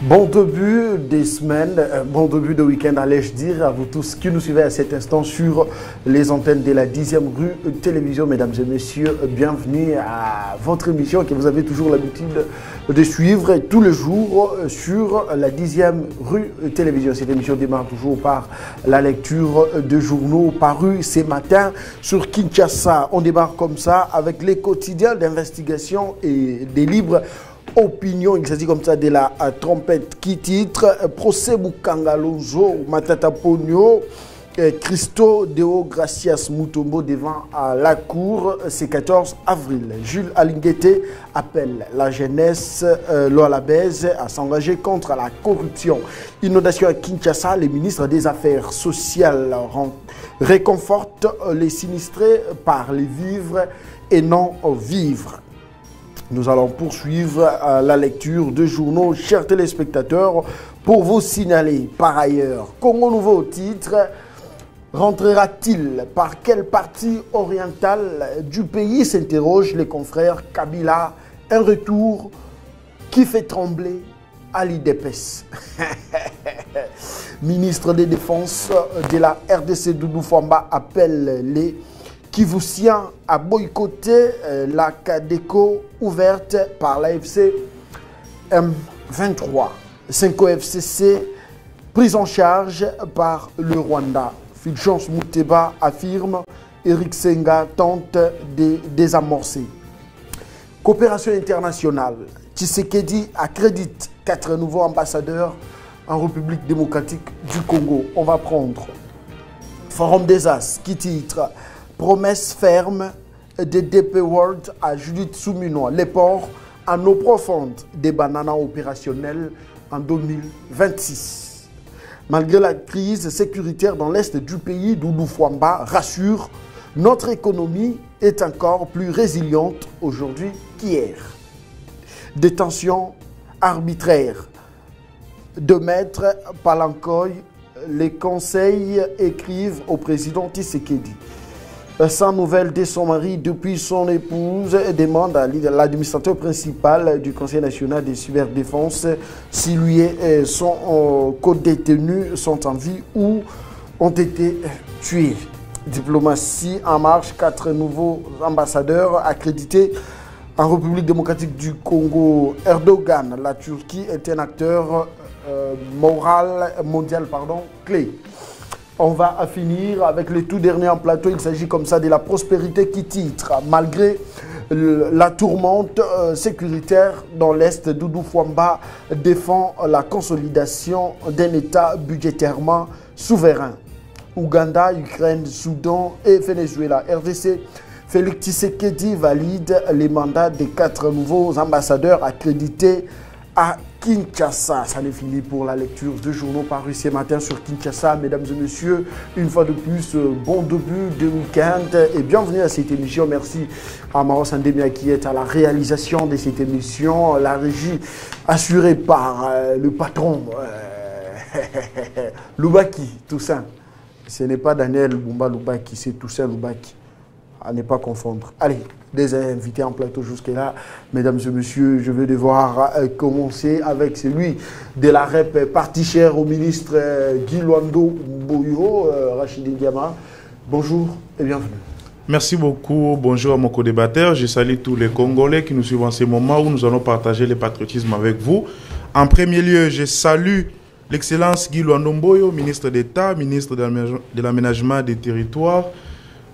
Bon début des semaines, bon début de week-end, allais-je dire, à vous tous qui nous suivez à cet instant sur les antennes de la 10e rue Télévision. Mesdames et messieurs, bienvenue à votre émission que vous avez toujours l'habitude de suivre tous les jours sur la 10e rue Télévision. Cette émission démarre toujours par la lecture de journaux parus ce matin sur Kinshasa. On démarre comme ça avec les quotidiens d'investigation et des libres opinion. Il s'agit comme ça de la trompette qui titre Procès Bukangalonzo Matata Pogno, Christo Deo Gracias Mutombo devant la cour, c'est 14 avril. Jules Alinguete appelle la jeunesse loalabèze à s'engager contre la corruption. Inondation à Kinshasa, les ministres des Affaires sociales réconfortent les sinistrés par les vivres et non vivres. Nous allons poursuivre la lecture de journaux, chers téléspectateurs, pour vous signaler par ailleurs. Congo Nouveau titre, rentrera-t-il par quelle partie orientale du pays, s'interrogent les confrères Kabila. Un retour qui fait trembler Ali Depes. Ministre des Défenses de la RDC Doudou Famba appelle les Kivusiens à boycotter la Cadeco ouverte par l'AFC M23. 5 FCC prise en charge par le Rwanda. Fulgence Mouteba affirme, Eric Senga tente de désamorcer. Coopération internationale. Tshisekedi accrédite 4 nouveaux ambassadeurs en République démocratique du Congo. On va prendre Forum des As qui titre promesse ferme de DP World à Judith Souminois. Les ports en eau profonde des bananas opérationnels en 2026. Malgré la crise sécuritaire dans l'est du pays, Doudou Famba rassure, notre économie est encore plus résiliente aujourd'hui qu'hier. Détention arbitraire de Maître Palankoy, les conseils écrivent au président Tshisekedi. Sans nouvelles de son mari depuis son épouse, demande à l'administrateur principal du Conseil national de cyberdéfense si lui et son co-détenu sont en vie ou ont été tués. Diplomatie en marche, 4 nouveaux ambassadeurs accrédités en République démocratique du Congo. Erdogan, la Turquie est un acteur mondial clé. On va finir avec le tout dernier en plateau. Il s'agit comme ça de la prospérité qui titre. Malgré la tourmente sécuritaire dans l'Est, Doudou Famba défend la consolidation d'un État budgétairement souverain. Ouganda, Ukraine, Soudan et Venezuela. RDC, Félix Tshisekedi valide les mandats des 4 nouveaux ambassadeurs accrédités à Kinshasa. Ça n'est fini pour la lecture de journaux parus ce matin sur Kinshasa. Mesdames et messieurs, une fois de plus, bon début de week-end et bienvenue à cette émission. Merci à Maro Sandemia qui est à la réalisation de cette émission. La régie assurée par le patron Loubaki, Toussaint. Ce n'est pas Daniel Bumba Loubaki, c'est Toussaint Loubaki. À ne pas confondre. Allez, des invités en plateau jusque-là. Mesdames et messieurs, je vais devoir commencer avec celui de la REP parti cher au ministre Guy Luando Mboyo, Rachidi Diama. Bonjour et bienvenue. Merci beaucoup. Bonjour à mon co-débatteur. Je salue tous les Congolais qui nous suivent en ce moment où nous allons partager le patriotisme avec vous. En premier lieu, je salue l'excellence Guy Luando Mboyo, ministre d'État, ministre de l'Aménagement des Territoires,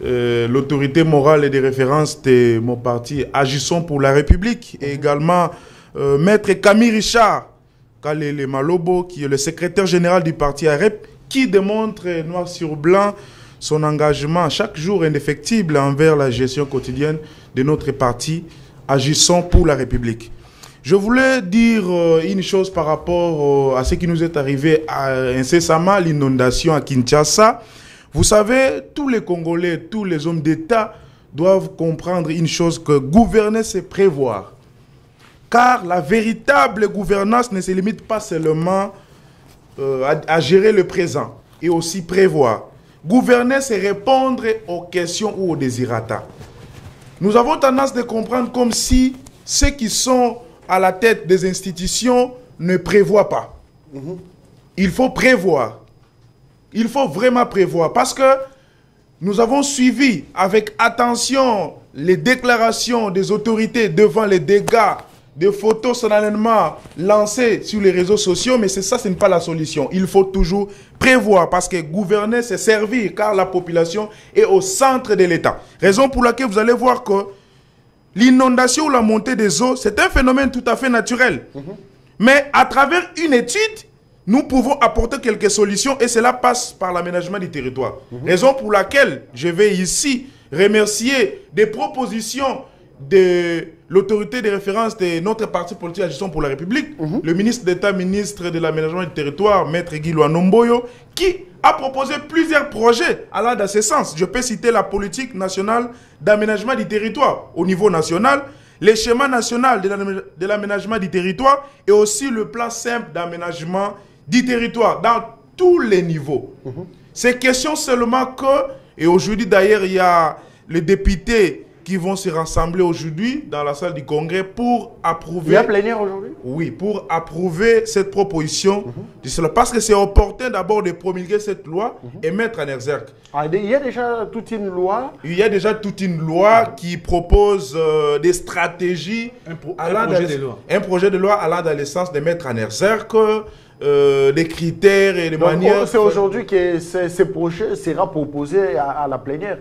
l'autorité morale et de référence de mon parti Agissons pour la République, et également Maître Camille Richard Kalele Malobo, qui est le secrétaire général du parti AREP, qui démontre noir sur blanc son engagement chaque jour indéfectible envers la gestion quotidienne de notre parti Agissons pour la République. Je voulais dire une chose par rapport à ce qui nous est arrivé incessamment, l'inondation à Kinshasa. Vous savez, tous les Congolais, tous les hommes d'État doivent comprendre une chose, que gouverner, c'est prévoir. Car la véritable gouvernance ne se limite pas seulement à gérer le présent et aussi prévoir. Gouverner, c'est répondre aux questions ou aux désirata. Nous avons tendance de comprendre comme si ceux qui sont à la tête des institutions ne prévoit pas. Il faut prévoir. Il faut vraiment prévoir. Parce que nous avons suivi avec attention les déclarations des autorités devant les dégâts des photos solennellement lancées sur les réseaux sociaux, mais ça, ce n'est pas la solution. Il faut toujours prévoir, parce que gouverner, c'est servir, car la population est au centre de l'État. Raison pour laquelle vous allez voir que l'inondation ou la montée des eaux, c'est un phénomène tout à fait naturel. Mais à travers une étude, nous pouvons apporter quelques solutions, et cela passe par l'aménagement du territoire. Raison pour laquelle je vais ici remercier des propositions de l'autorité de référence de notre parti politique Agissons pour la République, le ministre d'État, ministre de l'aménagement du territoire, Maître Guy Luanomboyo, qui a proposé plusieurs projets allant dans ce sens. Je peux citer la politique nationale d'aménagement du territoire au niveau national, les schémas nationaux de l'aménagement du territoire et aussi le plan simple d'aménagement du territoire dans tous les niveaux. C'est question seulement que, et aujourd'hui d'ailleurs il y a les députés qui vont se rassembler aujourd'hui dans la salle du Congrès pour approuver... Il y a plénière aujourd'hui? Oui, pour approuver cette proposition. Parce que c'est opportun d'abord de promulguer cette loi et mettre en exergue. Ah, il y a déjà toute une loi? Il y a déjà toute une loi qui propose des stratégies... Un projet de loi allant dans le sens de mettre en exergue des critères et des manières... C'est aujourd'hui que ce projet sera proposé à la plénière?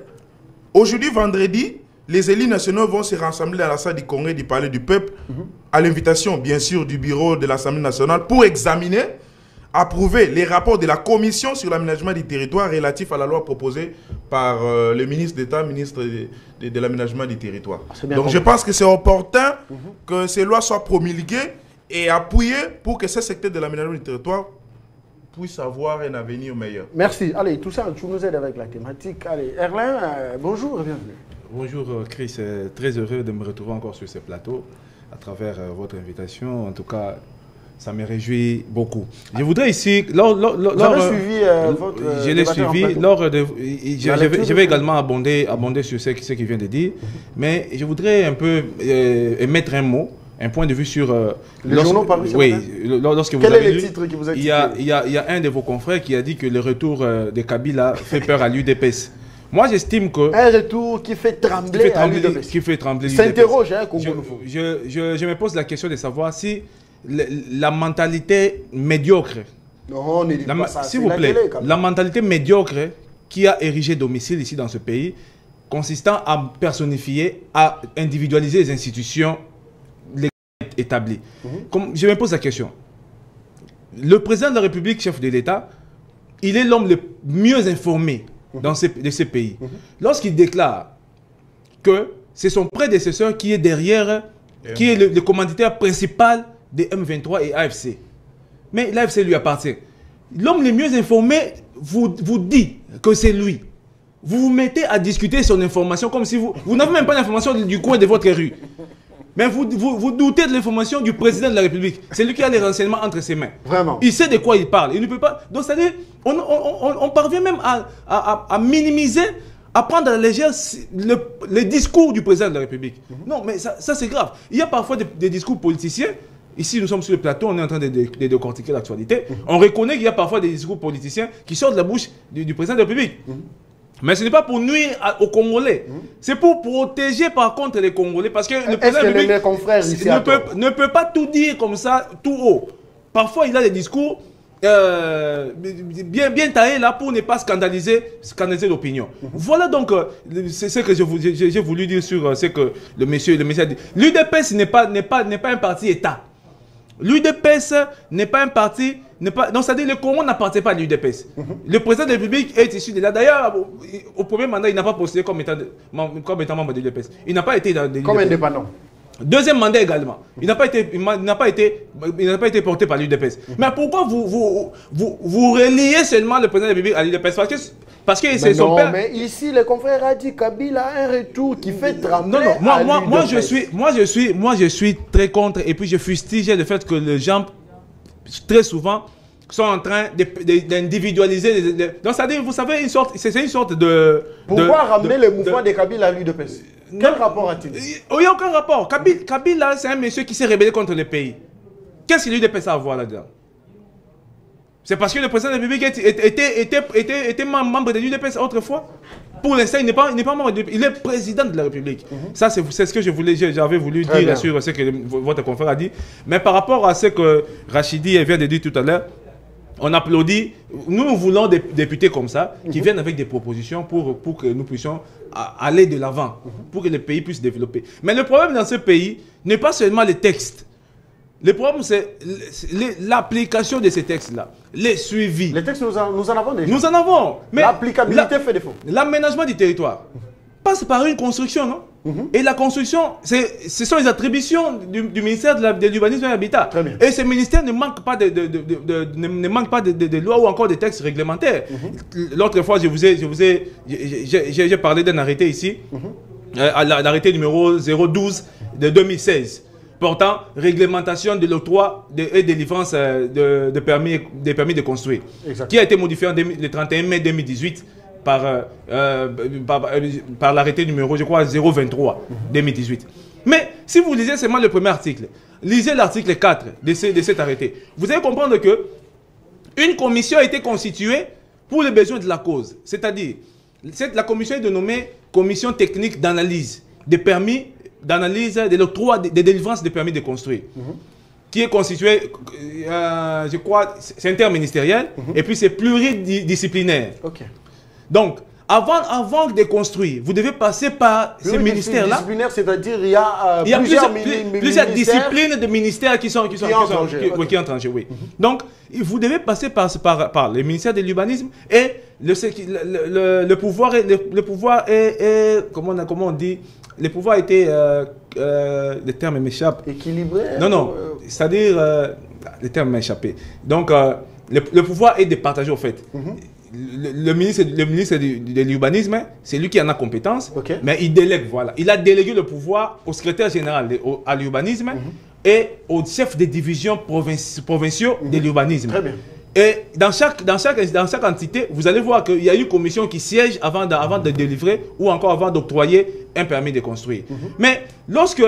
Aujourd'hui, vendredi, les élus nationaux vont se rassembler dans la salle du Congrès du Palais du Peuple, à l'invitation, bien sûr, du bureau de l'Assemblée nationale, pour examiner, approuver les rapports de la Commission sur l'aménagement du territoire relatif à la loi proposée par le ministre d'État, ministre de l'aménagement du territoire. Donc, je pense que c'est opportun que ces lois soient promulguées et appuyées pour que ce secteur de l'aménagement du territoire puisse avoir un avenir meilleur. Merci. Allez, tout ça, tu nous aides avec la thématique. Allez, Erlin, bonjour et bienvenue. Bonjour Chris, très heureux de me retrouver encore sur ce plateau à travers votre invitation. En tout cas, ça me réjouit beaucoup. Je voudrais ici... Vous avez suivi votre... Je l'ai suivi. Je vais également abonder sur ce qu'il vient de dire. Mais je voudrais un peu émettre un mot, un point de vue sur... les journaux parus. Oui, lorsque vous avez lu... Quel est le titre qui vous a il y a un de vos confrères qui a dit que le retour de Kabila fait peur à l'UDPS. Moi, j'estime que... Un retour qui fait trembler à l'UDPS. Qui fait trembler l'UDPS. S'interroge, hein, je me pose la question de savoir si la mentalité médiocre... Non, on ne dit pas ça. S'il vous plaît, la mentalité médiocre qui a érigé domicile ici dans ce pays, consistant à personnifier, à individualiser les institutions établies. Je me pose la question. Le président de la République, chef de l'État, il est l'homme le mieux informé de ces pays. Lorsqu'il déclare que c'est son prédécesseur qui est derrière, qui est le commanditaire principal des M23 et AFC. Mais l'AFC lui appartient. L'homme le mieux informé vous dit que c'est lui. Vous vous mettez à discuter son information comme si vous n'avez même pas l'information du coin de votre rue. Mais vous doutez de l'information du président de la République. C'est lui qui a les renseignements entre ses mains. Vraiment. Il sait de quoi il parle. Il ne peut pas... Donc, c'est-à-dire, on parvient même à minimiser, à prendre à la légère le discours du président de la République. Non, mais ça c'est grave. Il y a parfois des discours politiciens. Ici, nous sommes sur le plateau, on est en train de décortiquer l'actualité. On reconnaît qu'il y a parfois des discours politiciens qui sortent de la bouche du président de la République. Mais ce n'est pas pour nuire aux Congolais. C'est pour protéger par contre les Congolais. Parce que le président ne peut pas tout dire comme ça, tout haut. Parfois, il a des discours bien taillés là pour ne pas scandaliser l'opinion. Voilà donc c'est ce que j'ai voulu dire sur ce que le monsieur a dit. L'UDPS n'est pas un parti État. L'UDPS n'est pas un parti... Donc, c'est-à-dire que le Congo n'appartient pas à l'UDPS. Le président de la République est issu de là. D'ailleurs, au premier mandat, il n'a pas postulé comme étant membre de l'UDPS. Il n'a pas été dans comme indépendant. Deuxième mandat également. Il n'a pas été porté par l'UDPS. Mais pourquoi vous reliez seulement le président de la République à l'UDPS? Parce que c'est son père. Mais ici, le confrère a dit Kabila a un retour qui fait trembler. Non, moi je suis très contre, et puis je fustige le fait que les gens très souvent sont en train d'individualiser. Donc, c'est-à-dire, vous savez, c'est une sorte de... Pourquoi ramener le mouvement de Kabila à l'UDPS? Quel rapport a-t-il? Il n'y a aucun rapport. Kabila, c'est un monsieur qui s'est rébellé contre le pays. Qu'est-ce que l'UDPS a à voir là-dedans? C'est parce que le président de la République était membre de l'UDPS autrefois. Pour l'instant, il n'est pas membre de, il est président de la République. Ça, c'est ce que j'avais voulu dire sur ce que votre confrère a dit. Mais par rapport à ce que Rachidi vient de dire tout à l'heure, on applaudit. Nous voulons des députés comme ça, qui viennent avec des propositions pour que nous puissions aller de l'avant, pour que le pays puisse développer. Mais le problème dans ce pays n'est pas seulement les textes. Le problème, c'est l'application de ces textes-là, les suivis. Les textes, nous en avons déjà. Nous en avons. Mais l'applicabilité fait défaut. L'aménagement du territoire passe par une construction, non? Et la construction, ce sont les attributions du ministère de l'Urbanisme et de l'Habitat. Et ce ministère ne manque pas de lois ou encore de textes réglementaires. L'autre fois, j'ai parlé d'un arrêté ici, l'arrêté numéro 012 de 2016. Portant réglementation de l'octroi et délivrance des permis de construire, qui a été modifié le 31 mai 2018 par l'arrêté numéro, je crois, 023 2018. Mais si vous lisez seulement le premier article, lisez l'article 4 de cet arrêté, vous allez comprendre que une commission a été constituée pour les besoins de la cause. C'est-à-dire, la commission est dénommée Commission technique d'analyse des permis d'analyse de l'octroi des délivrances des permis de construire, qui est constitué, je crois, c'est interministériel, et puis c'est pluridisciplinaire. Donc, avant de construire, vous devez passer par ces ministères-là. Pluridisciplinaire, c'est-à-dire il y a plusieurs disciplines de ministères qui entrent en jeu. Donc, vous devez passer par le ministère de l'urbanisme et le pouvoir est comment on dit. Le pouvoir était, le terme m'échappe. Équilibré. Non, c'est-à-dire, le terme m'a échappé. Donc, le pouvoir est départagé au fait. Le ministre de l'urbanisme, c'est lui qui en a compétence, mais il délègue, voilà. Il a délégué le pouvoir au secrétaire général à l'urbanisme et au chef des divisions provinciaux de l'urbanisme. Très bien. Et dans chaque entité, vous allez voir qu'il y a une commission qui siège avant de délivrer ou encore avant d'octroyer un permis de construire. Mais lorsque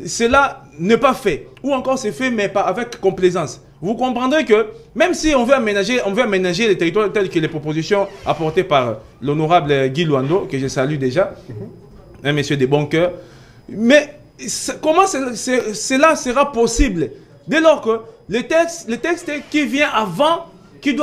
cela n'est pas fait, ou encore c'est fait mais pas avec complaisance, vous comprendrez que même si on veut aménager les territoires tels que les propositions apportées par l'honorable Guy Luando, que je salue déjà, un monsieur de bon cœur, mais comment cela sera possible dès lors que le texte qui vient avant, qui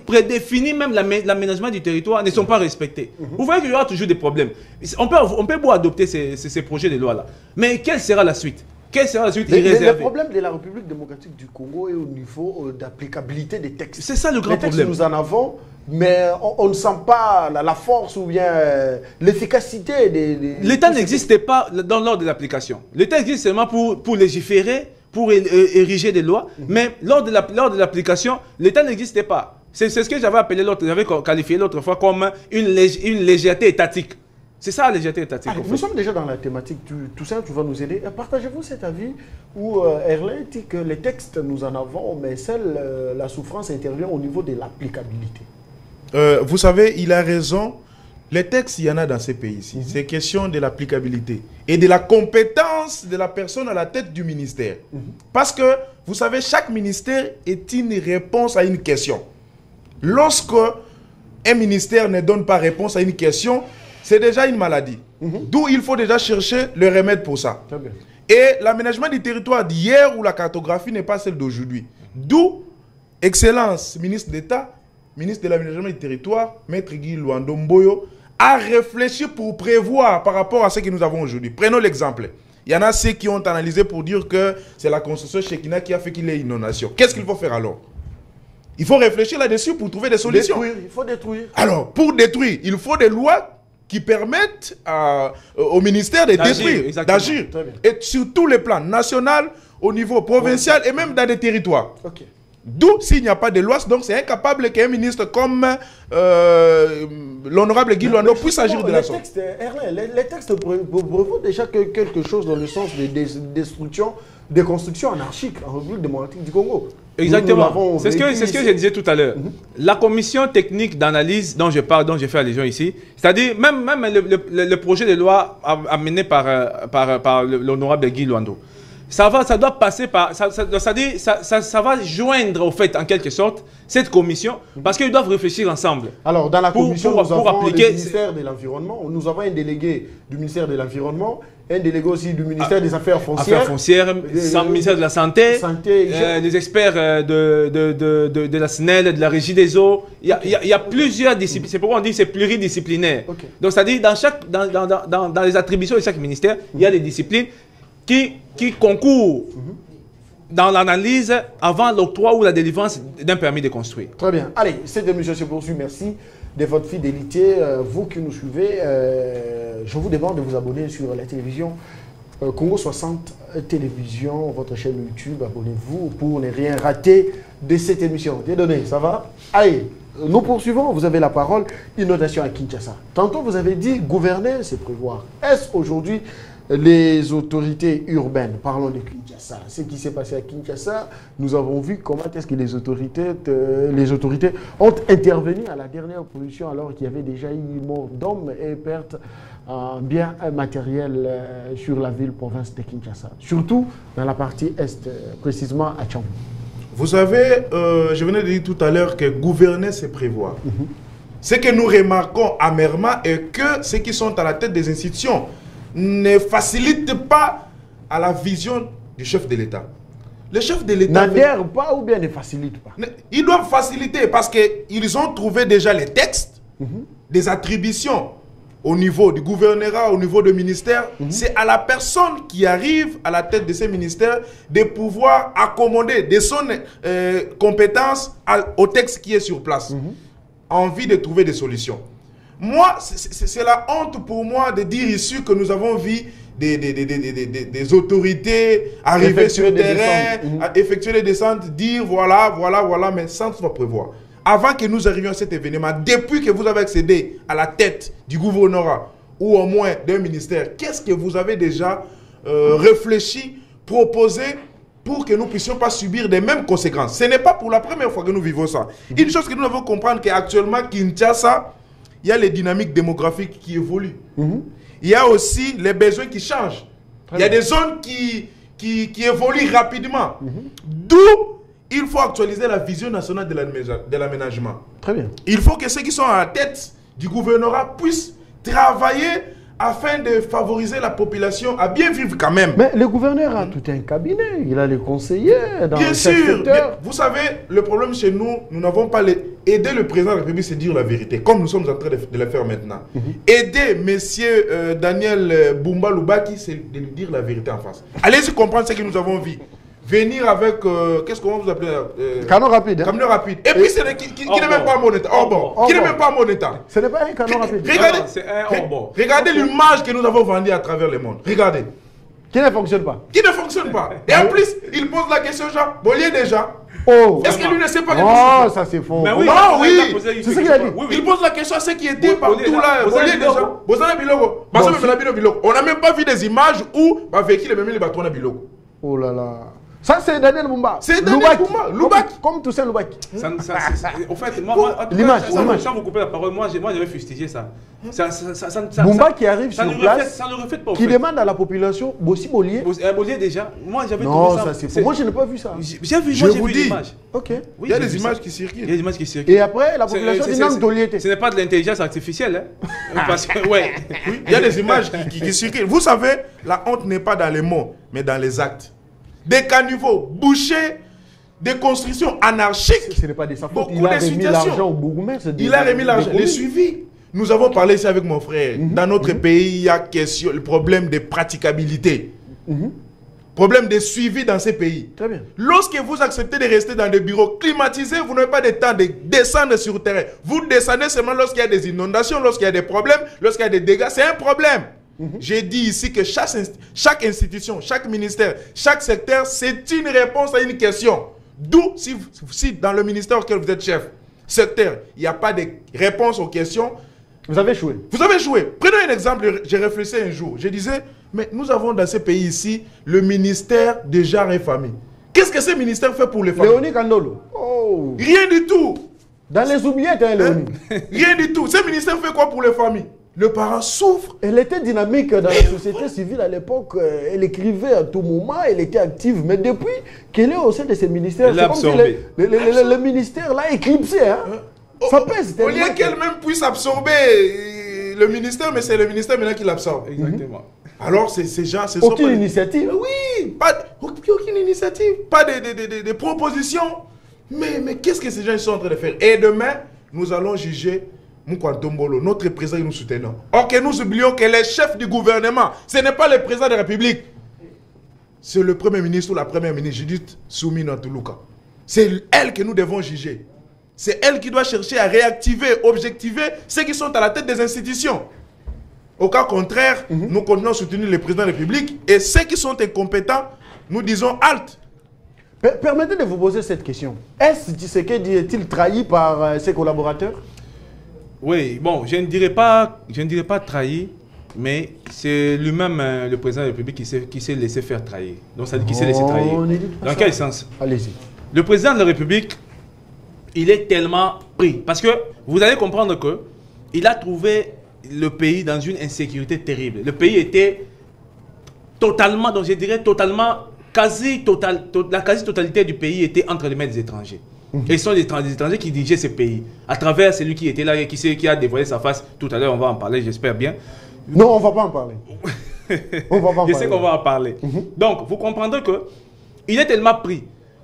prédéfinit même l'aménagement du territoire, ne sont pas respectés. Vous voyez qu'il y aura toujours des problèmes. On peut beau adopter ces projets de loi-là, mais quelle sera la suite? Quelle sera la suite irréservée? Le problème de la République démocratique du Congo est au niveau d'applicabilité des textes. C'est ça le grand problème. Les textes, nous en avons, mais on ne sent pas la force ou bien l'efficacité des... L'État n'existait pas dans l'ordre de l'application. L'État existe seulement pour légiférer, pour ériger des lois, mais lors de l'application, l'État n'existait pas. C'est ce que j'avais qualifié l'autre fois comme une légèreté étatique. C'est ça la légèreté étatique. Nous sommes déjà dans la thématique, Toussaint, tu vas nous aider. Partagez-vous cet avis où Erlin dit que les textes, nous en avons, mais la souffrance intervient au niveau de l'applicabilité. Vous savez, il a raison. Les textes, il y en a dans ces pays-ci. C'est question de l'applicabilité et de la compétence de la personne à la tête du ministère. Parce que, vous savez, chaque ministère est une réponse à une question. Lorsque un ministère ne donne pas réponse à une question, c'est déjà une maladie. D'où il faut déjà chercher le remède pour ça. Et l'aménagement du territoire d'hier ou la cartographie n'est pas celle d'aujourd'hui. D'où, Excellence, ministre d'État, ministre de l'aménagement du territoire, Maître Guy Luando Mboyo, a réfléchi pour prévoir par rapport à ce que nous avons aujourd'hui. Prenons l'exemple. Il y en a ceux qui ont analysé pour dire que c'est la construction Shekina qui a fait qu'il y ait une inondation. Qu'est-ce qu'il faut faire alors? Il faut réfléchir là-dessus pour trouver des solutions. Il faut détruire. Alors, pour détruire, il faut des lois qui permettent au ministère de détruire, d'agir. Et sur tous les plans, national, au niveau provincial et même dans des territoires. D'où, s'il n'y a pas de loi, donc c'est incapable qu'un ministre comme l'honorable Guy Luando puisse agir de la sorte. Les textes prévoient déjà quelque chose dans le sens de construction anarchique en République démocratique du Congo. Exactement. C'est ce que je disais tout à l'heure. La commission technique d'analyse dont je parle, dont j'ai fait allusion ici, c'est-à-dire même le projet de loi amené par l'honorable Guy Luando, ça doit passer par... Ça va joindre, au fait, en quelque sorte, cette commission, parce qu'ils doivent réfléchir ensemble. Alors, dans la commission, nous avons appliquer... le ministère de l'Environnement, nous avons un délégué du ministère de l'Environnement, un délégué aussi du ministère des Affaires foncières. Ministère de la Santé, les experts de la SNEL, de la Régie des eaux. Il y a plusieurs disciplines. C'est pourquoi on dit que c'est pluridisciplinaire. Okay. Donc, c'est-à-dire, dans les attributions de chaque ministère, il y a des disciplines qui concourent dans l'analyse avant l'octroi ou la délivrance d'un permis de construire. Très bien. Allez, cette émission se poursuit. Merci de votre fidélité. Vous qui nous suivez, je vous demande de vous abonner sur la télévision Congo 60 Télévision, votre chaîne YouTube. Abonnez-vous pour ne rien rater de cette émission. Dieudonné, ça va? Allez, nous poursuivons. Vous avez la parole. Inondation à Kinshasa. Tantôt, vous avez dit gouverner, c'est prévoir. Est-ce aujourd'hui les autorités urbaines, parlons de Kinshasa, ce qui s'est passé à Kinshasa, nous avons vu comment est-ce que les autorités ont intervenu à la dernière pollution alors qu'il y avait déjà eu mort d'hommes et perte en biens matériels sur la ville-province de Kinshasa, surtout dans la partie est, précisément à Tchamba. Vous savez, je venais de dire tout à l'heure que gouverner, c'est prévoir. Ce que nous remarquons amèrement est que ceux qui sont à la tête des institutions ne facilite pas à la vision du chef de l'État. Le chef de l'État n'adhère pas ou bien ne facilite pas? Ils doivent faciliter parce qu'ils ont trouvé déjà les textes, des attributions au niveau du gouvernorat, au niveau du ministère. C'est à la personne qui arrive à la tête de ces ministères de pouvoir accommoder de son compétence au texte qui est sur place. Envie de trouver des solutions. Moi, c'est la honte pour moi de dire ici que nous avons vu des autorités arriver sur le terrain, effectuer les descentes, dire voilà, mais sans toutefois prévoir. Avant que nous arrivions à cet événement, depuis que vous avez accédé à la tête du gouvernorat ou au moins d'un ministère, qu'est-ce que vous avez déjà réfléchi, proposé pour que nous ne puissions pas subir les mêmes conséquences? Ce n'est pas pour la première fois que nous vivons ça. Une chose que nous devons comprendre, qu'actuellement, Kinshasa, il y a les dynamiques démographiques qui évoluent. Il y a aussi les besoins qui changent. Il y a des zones qui évoluent rapidement. D'où il faut actualiser la vision nationale de l'aménagement. Très bien. Il faut que ceux qui sont à la tête du gouvernorat puissent travailler afin de favoriser la population à bien vivre quand même. Mais le gouverneur a tout un cabinet, il a les conseillers dans chaque secteur. Vous savez, le problème chez nous, nous n'avons pas aider le président de la République, c'est dire la vérité, comme nous sommes en train de le faire maintenant. Aider monsieur Daniel Bumba Lubaki, c'est de lui dire la vérité en face. Allez-y comprendre ce que nous avons vu. Venir avec, qu'est-ce qu'on vous appelle canon rapide. Hein? Canon rapide. Et puis, qui n'est même pas à mon état. Qui n'est même pas à mon état. Ce n'est pas un canon rapide. Regardez l'image que nous avons vendue à travers le monde. Regardez. Qui ne fonctionne pas. Qui ne fonctionne pas. Et en plus, il pose la question, genre, Bollier déjà. Est-ce que lui ne sait pas quelque chose? Oh, ça c'est faux. Mais oui, c'est ce qu'il a dit. Il pose la question à ceux qui étaient partout là. Bollier déjà. Bozana Biloko. On n'a même pas vu des images où le véhicule est même les bâtons à Biloko. Oh là là. Ça, c'est Daniel Bumba. C'est Daniel Bumba. Lubaki. Comme Toussaint Lubaki. En fait, moi, l'image. Sans vous couper la parole, moi, j'avais fustigé ça. Bumba qui arrive sur place, ça ne reflète pas. Qui demande à la population, Bossi Bollier. Bollier déjà. Moi, j'avais trouvé ça. Non, ça c'est faux. Moi, je n'ai pas vu ça. J'ai vu l'image. Ok. Il y a des images qui circulent. Il y a des images qui circulent. Et après, la population dit non, Toliété. Ce n'est pas de l'intelligence artificielle. Parce que, ouais. Il y a des images qui circulent. Vous savez, la honte n'est pas dans les mots, mais dans les actes. Des caniveaux bouchés, des constructions anarchiques. Ce n'est pas des fautes. Il a remis l'argent au bourgmestre. Il a remis l'argent. Les suivis. Nous avons parlé ici avec mon frère. Dans notre pays, il y a le problème de praticabilité. Problème de suivi dans ces pays. Très bien. Lorsque vous acceptez de rester dans des bureaux climatisés, vous n'avez pas de temps de descendre sur le terrain. Vous descendez seulement lorsqu'il y a des inondations, lorsqu'il y a des problèmes, lorsqu'il y a des dégâts. C'est un problème. J'ai dit ici que chaque institution, chaque ministère, chaque secteur, c'est une réponse à une question. D'où, si dans le ministère auquel vous êtes chef, secteur, il n'y a pas de réponse aux questions, vous avez échoué. Vous avez échoué. Prenons un exemple, j'ai réfléchi un jour. Je disais, mais nous avons dans ce pays ici le ministère des genres et familles. Qu'est-ce que ce ministère fait pour les familles? Léonie Kandolo. Oh. Rien du tout. Dans les oubliettes, hein, Léonie. Rien du tout. Ce ministère fait quoi pour les familles? le parent souffre. Elle était dynamique dans la société civile à l'époque. Elle écrivait à tout moment, elle était active. Mais depuis qu'elle est au sein de ces ministères, c'est comme si le ministère l'a éclipsé. Hein? Ça pèse tellement. Au lieu qu'elle même puisse absorber le ministère, mais c'est le ministère maintenant qui l'absorbe. Exactement. Alors, c'est genre... Aucune initiative. Oui, aucune initiative. Pas de propositions. Mais qu'est-ce que ces gens sont en train de faire? Et demain, nous allons juger Moukantombolo, notre président que nous soutenons. Or que nous oublions que les chefs du gouvernement, ce n'est pas le président de la République. C'est le premier ministre ou la première ministre, Judith Soumina Toulouka. C'est elle que nous devons juger. C'est elle qui doit chercher à réactiver, objectiver ceux qui sont à la tête des institutions. Au cas contraire, nous continuons à soutenir le président de la République et ceux qui sont incompétents, nous disons halte. Permettez de vous poser cette question. Est-ce Tshisekedi est-il trahi par ses collaborateurs? Oui, bon, je ne dirais pas trahi, mais c'est lui-même, le président de la République, qui s'est laissé faire trahir. Donc ça dit qu'il s'est laissé trahir. Dans quel sens? Allez-y. Le président de la République, il est tellement pris. Parce que vous allez comprendre que il a trouvé le pays dans une insécurité terrible. Le pays était totalement, donc je dirais totalement, la quasi-totalité du pays était entre les mains des étrangers. Et ce sont les étrangers qui dirigeaient ce pays. À travers celui qui était là et qui a dévoilé sa face. Tout à l'heure, on va en parler, j'espère bien. Non, on ne va pas en parler. Je sais qu'on va en parler. Donc, vous comprendrez qu'il est tellement pris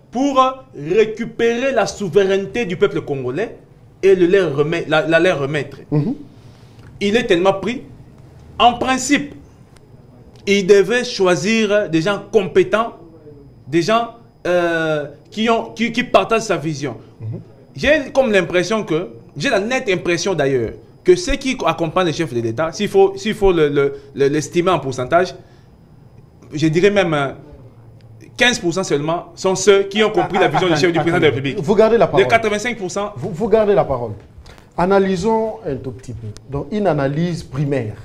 pour récupérer la souveraineté du peuple congolais et la leur remettre. Il est tellement pris. En principe, il devait choisir des gens compétents, des gens qui partagent sa vision. J'ai comme l'impression que, j'ai la nette impression d'ailleurs, que ceux qui accompagnent les chefs de l'État, s'il faut l'estimer en pourcentage, je dirais même 15% seulement sont ceux qui ont compris la vision du chef du président de la République. Vous gardez la parole. Les 85%... Vous gardez la parole. Analysons un tout petit peu. Donc, une analyse primaire.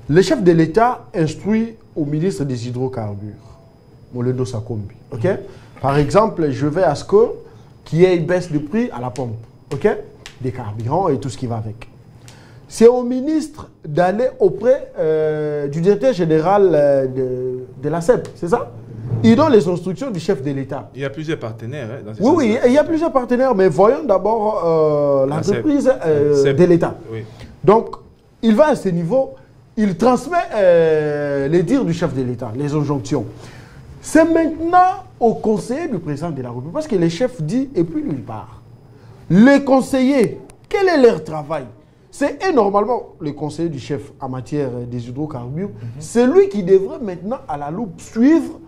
Le chef de l'État instruit au ministre des Hydrocarbures, Moledo Sakombi. Ok? Par exemple, je vais à ce qu'il y ait une baisse de prix à la pompe. Ok? Des carburants et tout ce qui va avec. C'est au ministre d'aller auprès du directeur général de la CEP, c'est ça? Il donne les instructions du chef de l'État. Il y a plusieurs partenaires. Hein, dans oui, il y a plusieurs partenaires, mais voyons d'abord l'entreprise de l'État. Oui. Donc, il va à ce niveau, il transmet les dires du chef de l'État, les injonctions. C'est maintenant au conseiller du président de la République, parce que le chef dit, et puis lui il part. Les conseillers, quel est leur travail? C'est normalement le conseiller du chef en matière des hydrocarbures, c'est lui qui devrait maintenant à la loupe suivre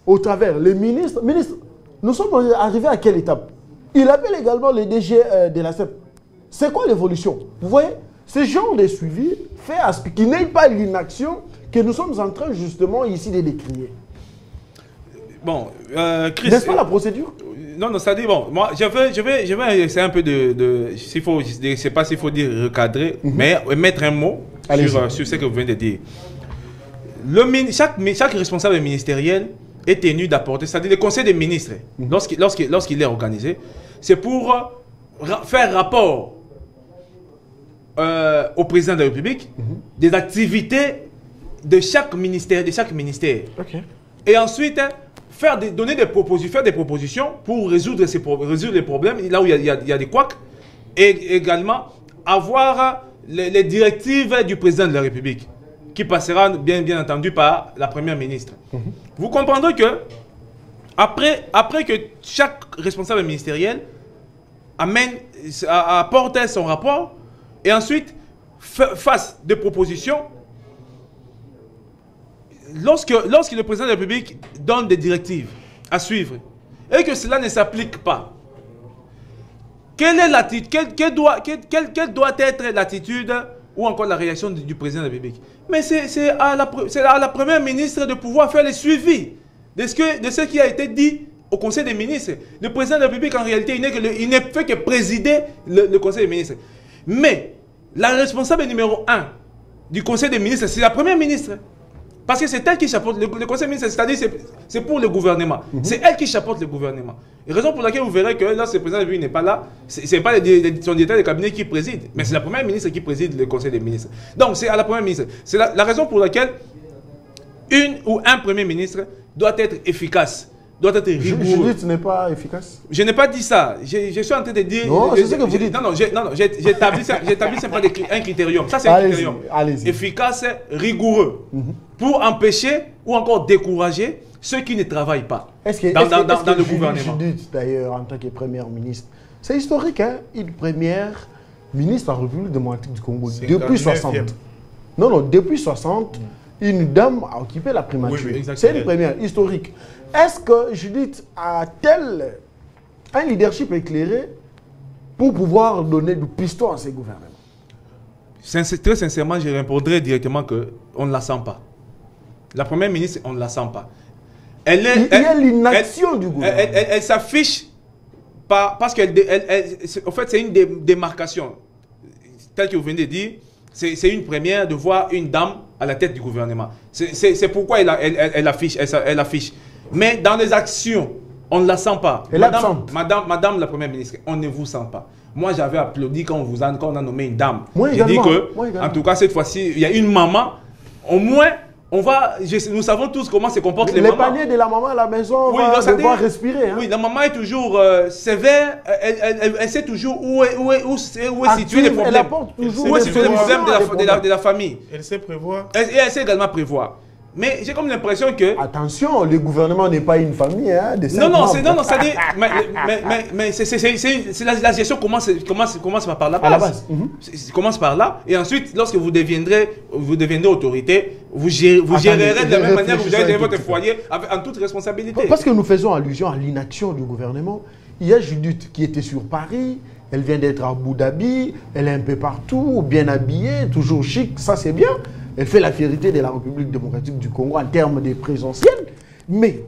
au travers les ministres. Ministre, nous sommes arrivés à quelle étape? Il appelle également les DG de la CEP. C'est quoi l'évolution? Vous voyez, ce genre de suivi fait à ce qu'il n'ait pas l'inaction que nous sommes en train justement ici de décrier. Bon, Chris... N'est-ce pas la procédure? Non, ça dit, bon, moi, je vais essayer un peu s'il faut, je ne sais pas s'il faut dire recadrer, mais mettre un mot sur ce que vous venez de dire. Chaque responsable ministériel est tenu d'apporter, c'est-à-dire le conseil des ministres, lorsqu'il est organisé, c'est pour faire rapport au président de la République des activités de chaque ministère. Okay. Et ensuite, donner des propositions pour résoudre les problèmes, là où il y a des couacs, et également avoir les directives du président de la République, qui passera bien entendu par la première ministre. Vous comprendrez que, après que chaque responsable ministériel apporte son rapport, et ensuite fasse des propositions, lorsque le président de la République donne des directives à suivre et que cela ne s'applique pas, quelle doit être l'attitude ou encore la réaction du président de la République? Mais c'est à la première ministre de pouvoir faire le suivi de ce qui a été dit au Conseil des ministres. Le président de la République, en réalité, il ne fait que présider le Conseil des ministres. Mais la responsable numéro 1 du Conseil des ministres, c'est la première ministre. Parce que c'est elle qui chapeaute le conseil ministériel, c'est-à-dire c'est pour le gouvernement. C'est elle qui chapeaute le gouvernement. Et raison pour laquelle vous verrez que là, ce président lui n'est pas là, c'est pas son directeur de cabinet qui préside, mais c'est la première ministre qui préside le conseil des ministres. Donc c'est à la première ministre. C'est la raison pour laquelle une ou un premier ministre doit être efficace, doit être rigoureux. Judith n'est pas efficace. Je n'ai pas dit ça. Je suis en train de dire. Non, c'est ce que vous dites. Non, j'ai établi simplement un critérium. Ça, c'est un critérium. Efficace, rigoureux. Pour empêcher ou encore décourager ceux qui ne travaillent pas dans le gouvernement. Judith, d'ailleurs, en tant que première ministre, c'est historique, hein? Une première ministre de la République démocratique du Congo depuis 60. Non, depuis 60. Une dame a occupé la primature. Oui, c'est une première, historique. Est-ce que Judith a-t-elle un leadership éclairé pour pouvoir donner du piston à ces gouvernements? Très sincèrement, je répondrai directement qu'on ne la sent pas. La première ministre, on ne la sent pas. Il y a l'inaction du gouvernement. Elle s'affiche parce qu'en fait, c'est une démarcation. Tel que vous venez de dire, c'est une première de voir une dame à la tête du gouvernement. C'est pourquoi elle affiche. Mais dans les actions, on ne la sent pas. Madame la première ministre, on ne vous sent pas. Moi, j'avais applaudi quand on a nommé une dame. J'ai dit que, en tout cas, cette fois-ci, il y a une maman. Au moins, nous savons tous comment se comportent les mamans. Les paniers de la maman à la maison, on va devoir respirer. Hein. Oui, la maman est toujours sévère. Elle sait toujours où est situé le problème. Elle apporte toujours où est situé le problème de la famille. Elle sait prévoir. Et elle sait également prévoir. Mais j'ai comme l'impression que... Attention, le gouvernement n'est pas une famille. Hein, non, c'est-à-dire... Mais c'est la gestion commence par là. À la base. Commence par là. Et ensuite, lorsque vous deviendrez autorité, vous gérerez de la même manière que vous gérez votre foyer en toute responsabilité. Parce que nous faisons allusion à l'inaction du gouvernement. Il y a Judith qui était sur Paris. Elle vient d'être à Abu Dhabi. Elle est un peu partout, bien habillée, toujours chic. Ça, c'est bien. Elle fait la fierté de la République démocratique du Congo en termes de présentiel. Mais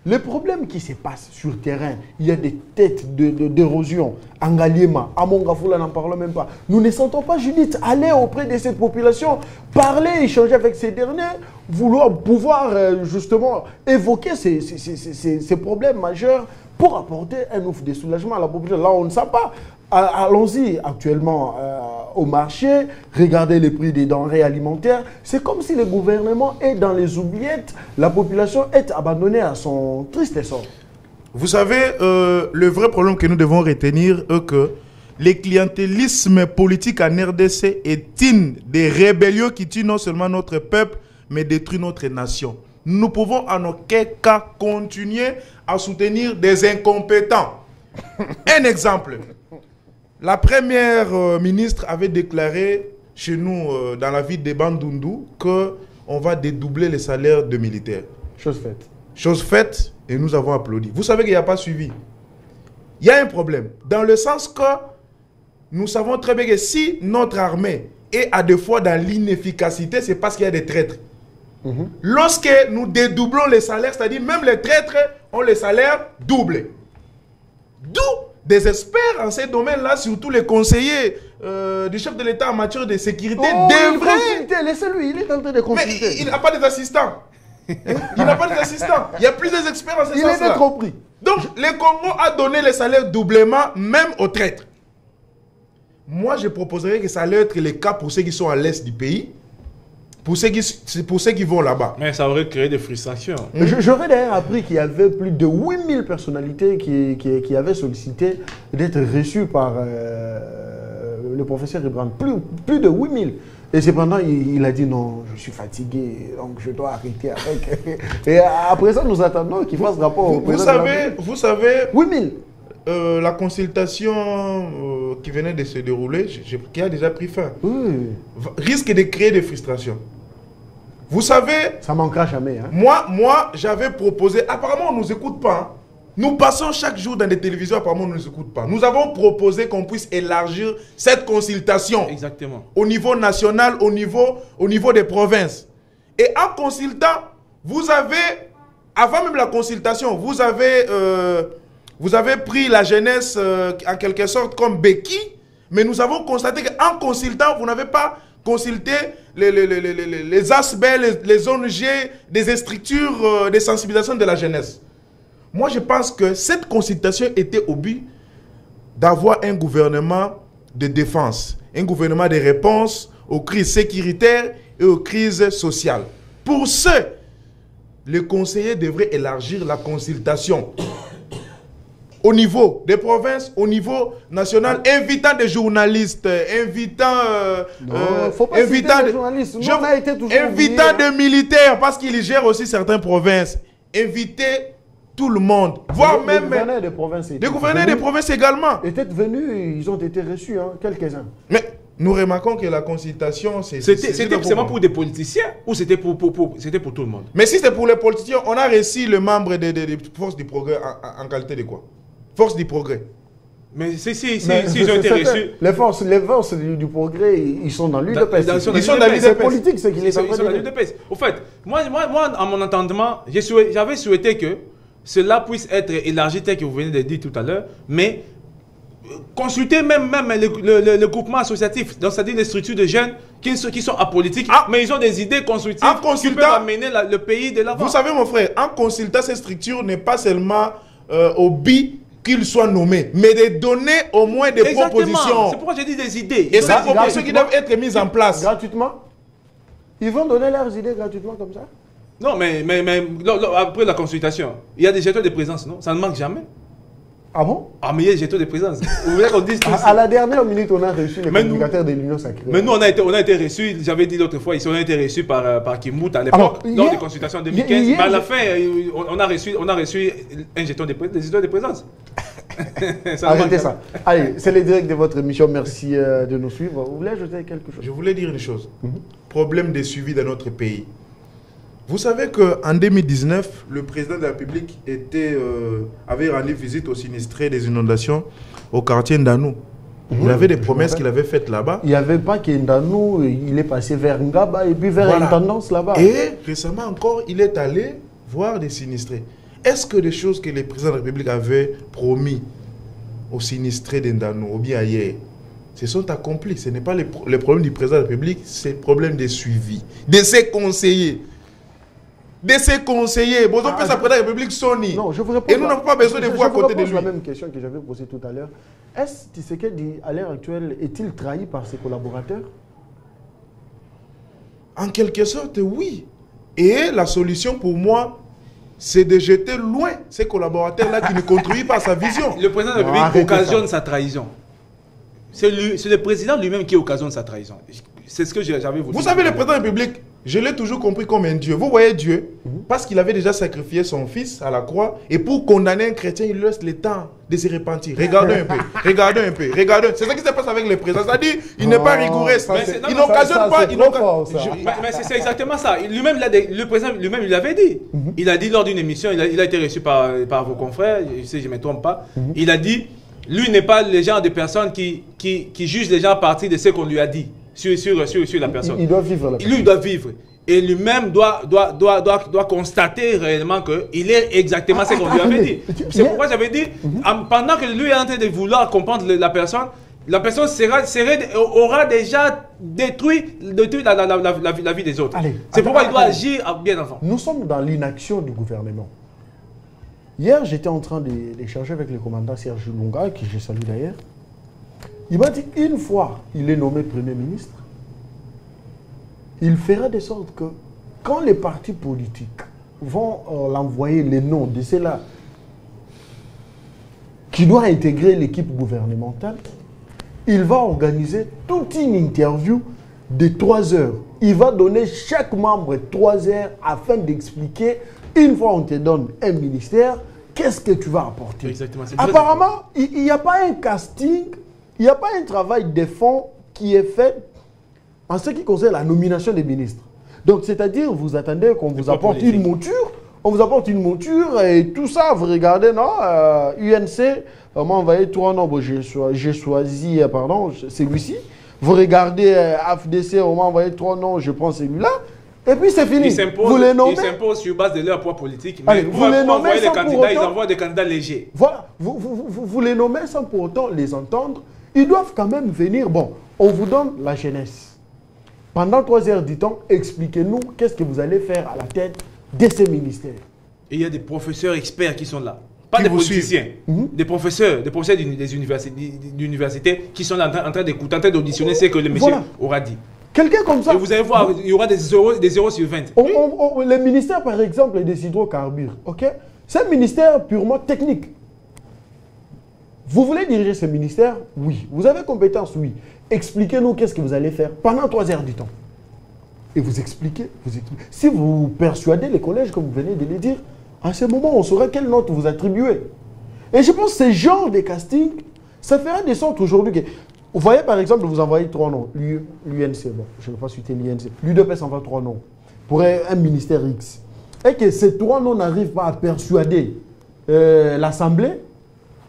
le problème qui se passe sur le terrain, il y a des têtes d'érosion. Angaliema, Amongafoula n'en parle même pas. Nous ne sentons pas Judith aller auprès de cette population, parler, échanger avec ces derniers, pouvoir justement évoquer ces problèmes majeurs pour apporter un ouf de soulagement à la population. Là, on ne sait pas. Allons-y actuellement au marché, regardez les prix des denrées alimentaires. C'est comme si le gouvernement est dans les oubliettes, la population est abandonnée à son triste sort. Vous savez, le vrai problème que nous devons retenir est que le clientélisme politique en RDC est une des rébellions qui tue non seulement notre peuple, mais détruit notre nation. Nous pouvons en aucun cas continuer à soutenir des incompétents. Un exemple. La première ministre avait déclaré chez nous, dans la ville de Bandundu, qu'on va dédoubler les salaires de militaires. Chose faite. Chose faite, et nous avons applaudi. Vous savez qu'il n'y a pas suivi. Il y a un problème. Dans le sens que nous savons très bien que si notre armée est à deux fois dans l'inefficacité, c'est parce qu'il y a des traîtres. Lorsque nous dédoublons les salaires, c'est-à-dire même les traîtres ont les salaires doublés. D'où des experts en ces domaines-là, surtout les conseillers du chef de l'État en matière de sécurité, devraient... Laissez-lui, il est en train de consulter. Mais il n'a pas des assistants. Il n'a pas des assistants. Il y a plusieurs experts en ce sens-là. Il est compris. Donc, le Congo a donné les salaires doublement, même aux traîtres. Moi, je proposerais que ça allait être le cas pour ceux qui sont à l'est du pays, pour ceux qui vont là-bas. Mais ça aurait créé des frustrations. J'aurais d'ailleurs appris qu'il y avait plus de 8000 personnalités qui avaient sollicité d'être reçues par le professeur Ibrahim. Plus de 8000. Et cependant, il a dit non, je suis fatigué, donc je dois arrêter avec. Et après ça, nous attendons qu'il fasse rapport au président. Vous savez, 8000. La consultation qui venait de se dérouler, qui a déjà pris fin, risque de créer des frustrations. Vous savez... Ça manquera jamais. Hein? Moi j'avais proposé... Apparemment, on ne nous écoute pas. Hein. Nous passons chaque jour dans des télévisions, apparemment, on ne nous écoute pas. Nous avons proposé qu'on puisse élargir cette consultation. Exactement. Au niveau national, au niveau des provinces. Et en consultant, vous avez... Avant même la consultation, vous avez pris la jeunesse en quelque sorte comme béquille, mais nous avons constaté qu'en consultant, vous n'avez pas consulté les aspects, les ONG, des structures de sensibilisation de la jeunesse. Moi, je pense que cette consultation était au but d'avoir un gouvernement de défense, un gouvernement de réponse aux crises sécuritaires et aux crises sociales. Pour ce, les conseillers devraient élargir la consultation au niveau des provinces, au niveau national, invitant des journalistes, invitant des militaires, parce qu'ils gèrent aussi certaines provinces. Inviter tout le monde, voire même des gouverneurs des provinces également. Étaient venus, ils ont été reçus, hein, quelques-uns. Mais nous remarquons que la consultation, c'était seulement pour des politiciens ou c'était pour tout le monde? Mais si c'est pour les politiciens, on a reçu le membre des Forces du Progrès en qualité de quoi? Force du Progrès. Mais si ils ont été reçus... Les forces du Progrès, ils sont dans l'UDPS. Ils sont dans l'UDPS. Politique, c'est qu'ils sont dans l'UDPS. Au fait, moi, à mon entendement, j'avais souhaité que cela puisse être élargi tel que vous venez de dire tout à l'heure, mais consulter même le groupement associatif, donc c'est-à-dire les structures de jeunes qui sont apolitiques, mais ils ont des idées constructives qui peuvent amener le pays de l'avant. Vous savez mon frère, en consultant ces structures n'est pas seulement au but qu'ils soient nommés, mais de donner au moins des propositions. C'est pourquoi j'ai dit des idées. Et ces propositions qui doivent être mises en place. Gratuitement? Ils vont donner leurs idées gratuitement comme ça? Non, mais après la consultation, il y a des jetons de présence, non? Ça ne manque jamais. Ah bon? Ah, mais il y a des jetons de présence. Vous voulez qu'on dise tout ça? À la dernière minute, on a reçu les communicateurs de l'Union Sacrée. Mais nous, on a été reçus, j'avais dit l'autre fois, ils ont été reçus par Kimbout à l'époque, lors des consultations en 2015. Mais à la fin, on a reçu un jeton des jetons de présence. Arrêtez ça. Allez, c'est le direct de votre émission. Merci de nous suivre. Vous voulez ajouter quelque chose? Je voulais dire une chose. Problème de suivi dans notre pays. Vous savez qu'en 2019, le président de la République avait rendu visite aux sinistrés des inondations au quartier Ndanou. Il avait des promesses qu'il avait faites là-bas. Il n'y avait pas qu'Ndanou, il est passé vers Ngaba et puis vers Intendance là-bas. Et récemment encore, il est allé voir des sinistrés. Est-ce que des choses que le président de la République avait promis aux sinistrés d'Ndanou, ou bien ailleurs, se sont accomplis? Ce n'est pas le problème du président de la République, c'est le problème des suivis, de ses conseillers. De ses conseillers. Bon, on peut s'appeler la République Sony. Non, je vous réponds. Et nous n'avons pas besoin de vous à côté de lui. La même question que j'avais posée tout à l'heure. Est-ce que Tshisekedi, à l'heure actuelle, est-il trahi par ses collaborateurs? En quelque sorte, oui. Et la solution pour moi, c'est de jeter loin ces collaborateurs-là qui ne contribuent pas à sa vision. Le président de la République occasionne sa trahison. C'est le président lui-même qui occasionne sa trahison. C'est ce que j'avais voulu. Vous savez, le président de la République, je l'ai toujours compris comme un Dieu. Vous voyez Dieu, parce qu'il avait déjà sacrifié son fils à la croix, et pour condamner un chrétien, il laisse le temps de se repentir. Regardez un peu, regardez un peu, regardez. C'est ça qui se passe avec le président. C'est-à-dire, il n'est pas rigoureux. Il n'occasionne pas. Mais c'est exactement ça. Lui-même, le président lui-même, il l'avait dit. Il a dit lors d'une émission, il a été reçu par vos confrères, si je ne me trompe pas, il a dit, lui n'est pas le genre de personne qui juge les gens à partir de ce qu'on lui a dit. Sur la personne. Il doit vivre. Lui, il doit vivre. Et lui-même doit constater réellement qu'il est exactement ce qu'on lui avait dit. C'est pourquoi j'avais dit, pendant que lui est en train de vouloir comprendre la personne aura déjà détruit la vie des autres. C'est pourquoi il doit agir bien avant. Nous sommes dans l'inaction du gouvernement. Hier, j'étais en train d'échanger avec le commandant Serge Lunga, qui je salue d'ailleurs. Il m'a dit, une fois il est nommé Premier ministre, il fera de sorte que quand les partis politiques vont l'envoyer les noms de ceux-là qui doivent intégrer l'équipe gouvernementale, il va organiser toute une interview de 3 heures. Il va donner chaque membre 3 heures afin d'expliquer, une fois on te donne un ministère, qu'est-ce que tu vas apporter. Exactement. Apparemment, il n'y a pas un casting. Il n'y a pas un travail de fond qui est fait en ce qui concerne la nomination des ministres. Donc, c'est-à-dire, vous attendez qu'on vous apporte une monture, on vous apporte une monture et tout ça, vous regardez, non, UNC, m'a envoyé 3 nombres, j'ai choisi, pardon, celui-ci. Vous regardez AFDC, on m'a envoyé 3 noms, je prends celui-là. Et puis c'est fini. Vous les nommez. Ils s'imposent sur base de leur poids politique. Mais vous les nommez les candidats, ils envoient des candidats légers. Voilà. Vous les nommez sans pour autant les entendre. Ils doivent quand même venir. Bon, on vous donne la jeunesse. Pendant 3 heures du temps, expliquez-nous qu'est-ce que vous allez faire à la tête de ces ministères. Et il y a des professeurs experts qui sont là. Pas Qui des vous politiciens, des professeurs des universités qui sont là en train d'écouter, en train d'auditionner ce que le monsieur aura dit. Quelqu'un comme ça. Et vous allez voir, il y aura des 0 sur 20. Le ministère, par exemple, des hydrocarbures, ok? C'est un ministère purement technique. Vous voulez diriger ce ministère? Oui. Vous avez compétence? Oui. Expliquez-nous qu'est-ce que vous allez faire pendant 3 heures du temps. Et vous expliquez, Si vous persuadez les collèges, comme vous venez de le dire, à ce moment, on saura quelle note vous attribuez. Et je pense que ce genre de casting, ça fera des sortes aujourd'hui que... Vous voyez, par exemple, vous envoyez 3 noms. L'UNC, bon, je ne vais pas citer l'UNC. L'UDPS envoie 3 noms pour un ministère X. Et que ces 3 noms n'arrivent pas à persuader l'Assemblée.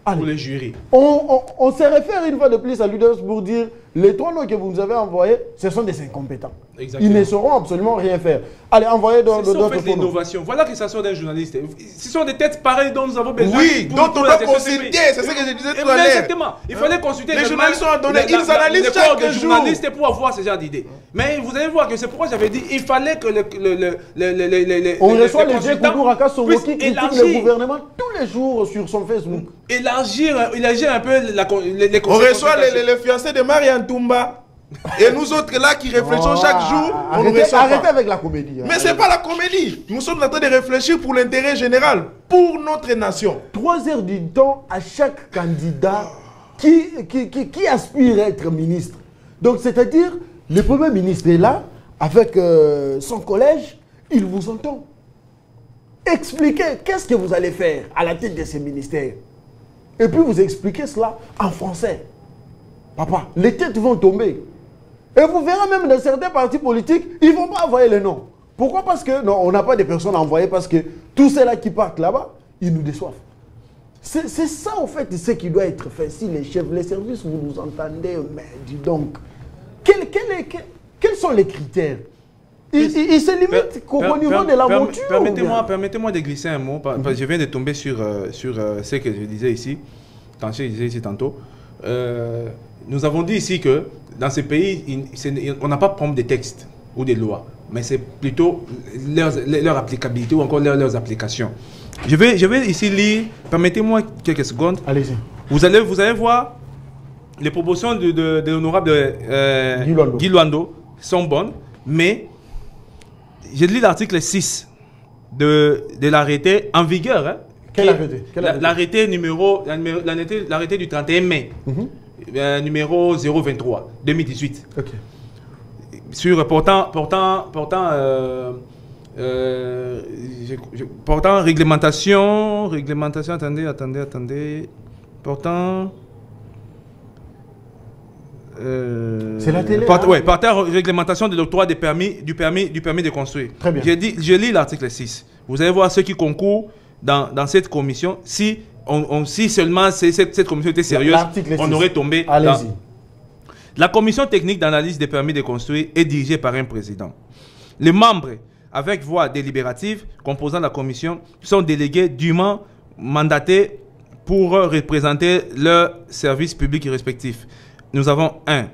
Pour les jurys. On se réfère une fois de plus à l'UDPS pour dire les 3 noms que vous nous avez envoyés, ce sont des incompétents. Exactement. Ils ne sauront absolument rien faire. Allez, envoyez d'autres photos. C'est l'innovation. Voilà que ça sort d'un journaliste. Ce sont des têtes pareilles dont nous avons besoin. Oui, dont on doit consulter. C'est ce que je disais tout à l'heure. Exactement. Il fallait consulter les journalistes ont donné, ils analysent chaque jour. Journalistes pour avoir ce genre d'idées. Mais vous allez voir que c'est pourquoi j'avais dit il fallait que on reçoit les vieux Koudouraka Songo qui critiquent le gouvernement tous les jours sur son Facebook. Élargir un peu les on reçoit les fiancés de Marianne Toumba. Et nous autres là qui réfléchissons chaque jour, arrêtez avec la comédie. Mais c'est pas la comédie. Nous sommes en train de réfléchir pour l'intérêt général, pour notre nation. 3 heures du temps à chaque candidat qui aspire à être ministre. Donc c'est-à-dire, le Premier ministre est là, avec son collège, il vous entend. Expliquez qu'est-ce que vous allez faire à la tête de ces ministères. Et puis vous expliquez cela en français. Papa, les têtes vont tomber. Et vous verrez même dans certains partis politiques, ils ne vont pas envoyer les noms. Pourquoi? Parce que non, on n'a pas de personnes à envoyer parce que tous ceux-là qui partent là-bas, ils nous déçoivent. C'est ça, en fait, ce qui doit être fait. Si les chefs, les services, vous nous entendez, mais dis donc, quels sont les critères? Ils se limitent qu'au niveau de la monture. Permettez-moi de glisser un mot, parce que je viens de tomber sur ce que je disais ici, tantôt. Nous avons dit ici que dans ce pays, on n'a pas de textes ou des lois, mais c'est plutôt leur applicabilité ou encore leurs applications. Je vais ici lire, permettez-moi quelques secondes. Allez-y. Vous allez voir, les propositions de l'honorable Guy Luando sont bonnes, mais je lis l'article 6 de l'arrêté en vigueur. Hein, quel arrêté? L'arrêté du 31 mai. Numéro 023 2018. Okay. Sur portant réglementation, attendez, portant c'est la télé. Portant réglementation de l'octroi du permis de construire. Très bien. Je lis l'article 6. Vous allez voir ceux qui concourent dans cette commission. Si seulement cette commission était sérieuse, on aurait tombé dans... La commission technique d'analyse des permis de construire est dirigée par un président. Les membres, avec voix délibérative, composant la commission, sont délégués dûment mandatés pour représenter leurs services publics respectifs. Nous avons 1.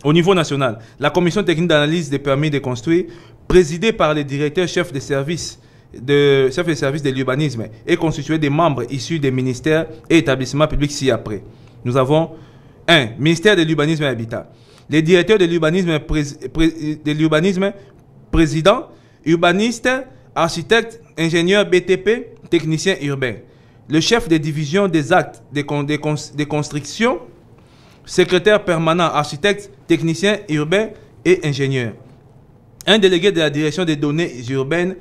Au niveau national, la commission technique d'analyse des permis de construire, présidée par les directeurs chefs de service de l'urbanisme est constitué des membres issus des ministères et établissements publics ci-après. Nous avons 1. Ministère de l'urbanisme et habitat. Les directeurs de l'urbanisme, président, urbaniste, architecte, ingénieur BTP, technicien urbain. Le chef de division des actes des constructions, secrétaire permanent, architecte, technicien urbain et ingénieur. Un délégué de la direction des données urbaines,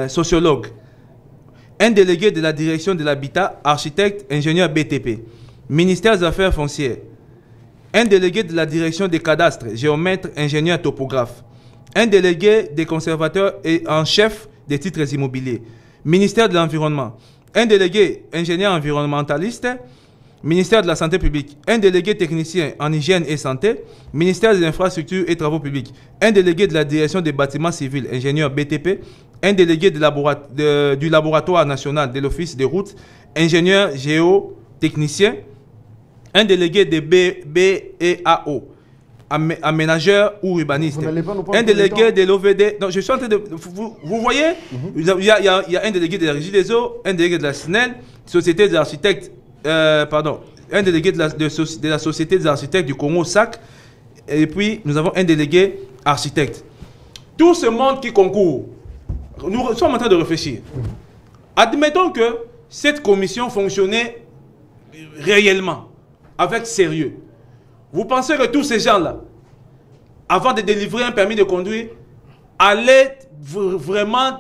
sociologue. Un délégué de la direction de l'habitat, architecte, ingénieur BTP. Ministère des Affaires foncières. Un délégué de la direction des cadastres, géomètre, ingénieur topographe. Un délégué des conservateurs et en chef des titres immobiliers. Ministère de l'Environnement. Un délégué ingénieur environnementaliste. Ministère de la Santé publique. Un délégué technicien en hygiène et santé. Ministère des infrastructures et travaux publics. Un délégué de la direction des bâtiments civils, ingénieur BTP. Un délégué du laboratoire national de l'office des routes, ingénieur géotechnicien. Un délégué des BEAO, aménageur ou urbaniste. Un délégué de l'OVD. Donc, je suis en train de. Vous voyez, il y a un délégué de la Régie des eaux, un délégué de la SNEL, Société des architectes, un délégué de la Société des architectes du Congo, SAC, et puis nous avons un délégué architecte. Tout ce monde qui concourt, nous sommes en train de réfléchir. Admettons que cette commission fonctionnait réellement, avec sérieux. Vous pensez que tous ces gens-là, avant de délivrer un permis de conduire, allaient vraiment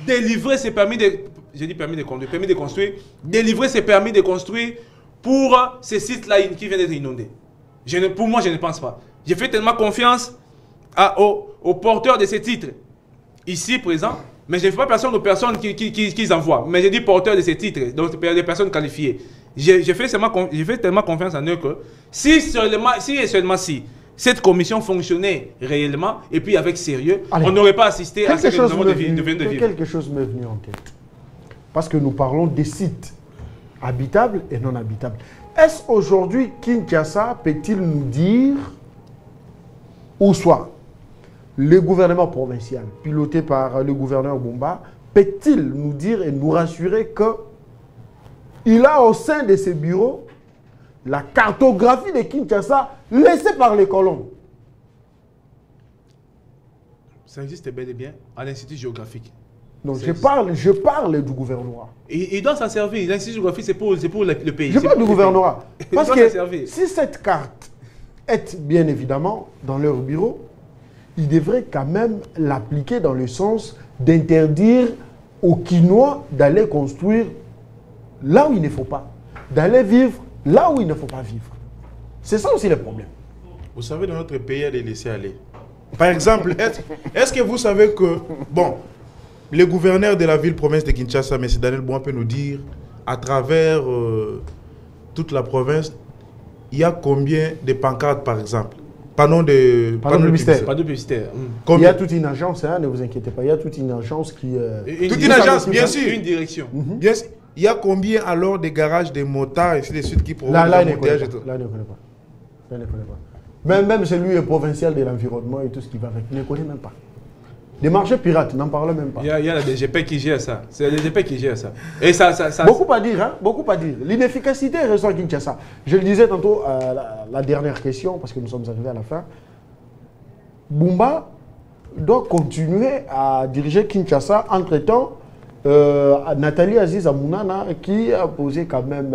délivrer ces permis de... J'ai dit permis de conduire, permis de construire, délivrer ces permis de construire pour ces sites-là qui viennent d'être inondés. Pour moi, je ne pense pas. J'ai fait tellement confiance aux porteurs de ces titres, ici présents, mais je ne fais pas personne aux personnes qui envoient. Mais j'ai dit porteurs de ces titres, donc des personnes qualifiées. J'ai fait tellement confiance en eux que si et seulement si cette commission fonctionnait réellement et puis avec sérieux, on n'aurait pas assisté à ce que nous avons de vivre. Quelque chose m'est venu en tête. Parce que nous parlons des sites habitables et non habitables. Est-ce aujourd'hui Kinshasa peut-il nous dire, ou soit le gouvernement provincial, piloté par le gouverneur Bumba, peut-il nous dire et nous rassurer qu'il a au sein de ses bureaux la cartographie de Kinshasa laissée par les colons? Ça existe bel et bien à l'Institut géographique. Non, je parle du gouvernorat. Il doit s'en servir. L'Institut géographique, c'est pour le pays. Je parle du gouvernorat. Parce que si cette carte est bien évidemment dans leur bureau, ils devraient quand même l'appliquer dans le sens d'interdire aux Quinois d'aller construire là où il ne faut pas, d'aller vivre là où il ne faut pas vivre. C'est ça aussi le problème. Vous savez, dans notre pays, il y a des laissés aller. Par exemple, est-ce que vous savez que, bon, le gouverneur de la ville-province de Kinshasa, M. Daniel Bouan, peut nous dire, à travers toute la province, il y a combien de pancartes, par exemple? Panneaux de publicitaire. Pas de publicitaire. Il y a toute une agence, hein, ne vous inquiétez pas, il y a toute une agence qui... toute une agence, bien sûr. Une direction. Bien sûr. Il y a combien alors de garages de motards et ainsi de suite qui provoquent là, il ne connaît pas. Même celui provincial de l'environnement et tout ce qui va avec, il ne connaît même pas. Des marchés pirates, n'en parle même pas. Il y a la DGP qui gère ça. C'est la DGP qui gère ça. Et ça beaucoup à dire, hein? Beaucoup à dire. L'inefficacité ressort à Kinshasa. Je le disais tantôt à la dernière question, parce que nous sommes arrivés à la fin. Bumba doit continuer à diriger Kinshasa. Entre-temps, Nathalie Aziz Amounana, qui a posé quand même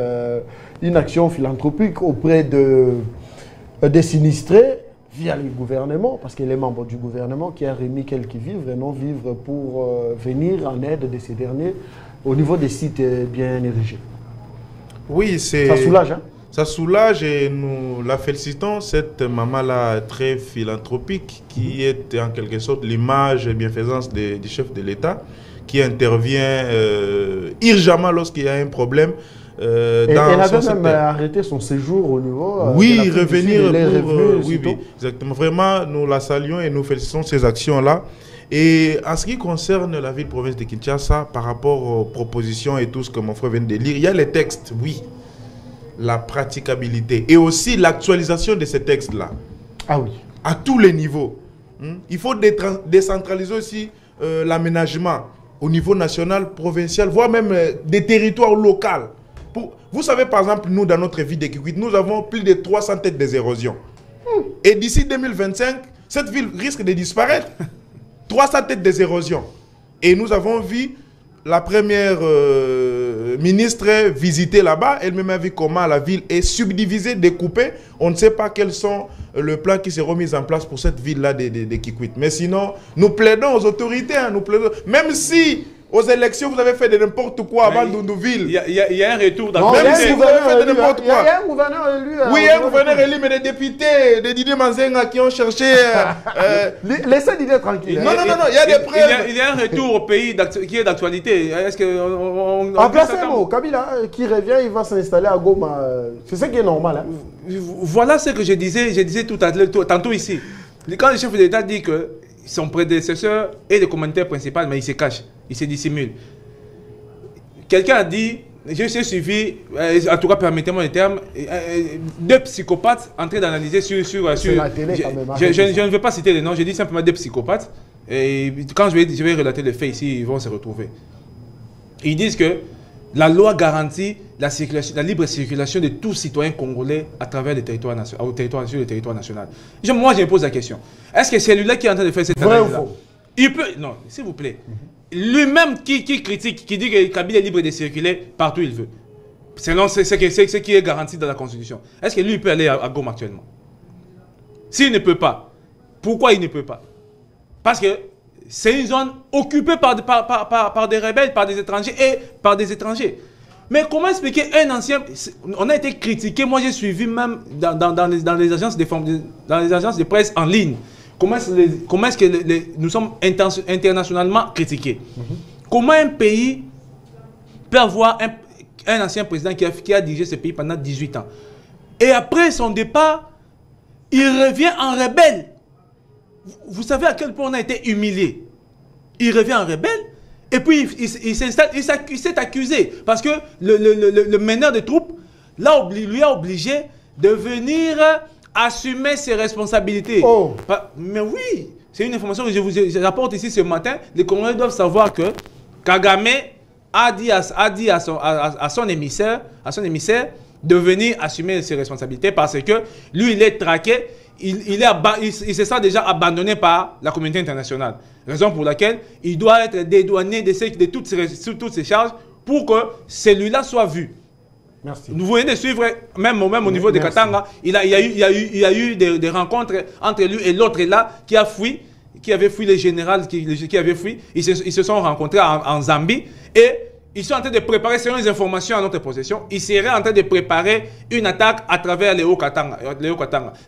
une action philanthropique auprès des sinistrés, via le gouvernement, parce qu'il est membre du gouvernement qui a remis quelques vivres et non vivres pour venir en aide de ces derniers au niveau des sites bien érigés. Oui, c'est... Ça soulage, hein? Ça soulage et nous la félicitons, cette maman-là très philanthropique qui est en quelque sorte l'image et bienfaisance du chef de l'État qui intervient urgemment lorsqu'il y a un problème. Elle avait même arrêté son séjour au niveau... oui, revenir pour... oui, exactement. Vraiment, nous la saluons et nous félicitons ces actions-là. Et en ce qui concerne la ville-province de Kinshasa, par rapport aux propositions et tout ce que mon frère vient de lire, il y a les textes, oui. La praticabilité et aussi l'actualisation de ces textes-là. Ah oui. À tous les niveaux. Il faut décentraliser aussi l'aménagement au niveau national, provincial, voire même des territoires locaux. Vous savez, par exemple, nous, dans notre ville de Kikwit, nous avons plus de 300 têtes des érosions. Et d'ici 2025, cette ville risque de disparaître. 300 têtes des érosions. Et nous avons vu la première ministre visiter là-bas. Elle-même a vu comment la ville est subdivisée, découpée. On ne sait pas quels sont les plans qui seront mis en place pour cette ville-là de Kikwit. Mais sinon, nous plaidons aux autorités. Hein, nous plaidons, même si... aux élections, vous avez fait de n'importe quoi avant Doundouville. Il y a un retour dans le pays. Vous avez fait de n'importe quoi. Il y a un gouverneur élu. Oui, il y a un gouverneur élu, mais des députés, des Didier Manzenga qui ont cherché... Laissez Didier tranquille. Non, il y a des preuves. Il y a un retour au pays qui est d'actualité. Est-ce que... En place, Kabila qui revient, il va s'installer à Goma. C'est ça qui est normal. Hein. Voilà ce que je disais tantôt ici. Quand le chef de l'État dit que son prédécesseur est le commanditaire principal, mais il se cache, il se dissimule. Quelqu'un a dit, j'ai suivi, en tout cas, permettez-moi le terme, deux psychopathes en train d'analyser sur la télé, quand même. Je ne veux pas citer les noms, je dis simplement deux psychopathes. Et quand je vais relater les faits ici, ils vont se retrouver. Ils disent que la loi garantit la libre circulation de tous citoyens congolais à travers le territoire national, sur le territoire national. Moi, je me pose la question. Est-ce que c'est lui-là qui est en train de faire cette analyse-là? Il peut... Non, s'il vous plaît. Lui-même qui critique, qui dit que Kabila est libre de circuler partout où il veut. Selon ce qui est garanti dans la Constitution. Est-ce que lui, il peut aller à Goma actuellement? S'il ne peut pas, pourquoi il ne peut pas? Parce que c'est une zone occupée par des rebelles, par des étrangers et par des étrangers. Mais comment expliquer un ancien... On a été critiqué, moi j'ai suivi même dans les agences de presse en ligne. Comment est-ce que nous sommes internationalement critiqués? Comment un pays peut avoir un ancien président qui a dirigé ce pays pendant 18 ans et après son départ, il revient en rebelle? Vous savez à quel point on a été humilié. Il revient en rebelle et puis il s'est accusé parce que le meneur de troupes lui a obligé de venir assumer ses responsabilités. Oh. Mais oui, c'est une information que je vous rapporte ici ce matin. Les Congolais doivent savoir que Kagame a dit à son émissaire de venir assumer ses responsabilités parce que lui, il est traqué. Il se sent déjà abandonné par la communauté internationale. Raison pour laquelle il doit être dédouané de toutes ces charges pour que celui-là soit vu. Merci. Vous venez de suivre, même au niveau de Katanga, il y a eu des rencontres entre lui et l'autre là qui avait fui les généraux, qui avaient fui. Ils se sont rencontrés en Zambie et ils sont en train de préparer, selon les informations à notre possession, ils seraient en train de préparer une attaque à travers les Hauts-Katanga.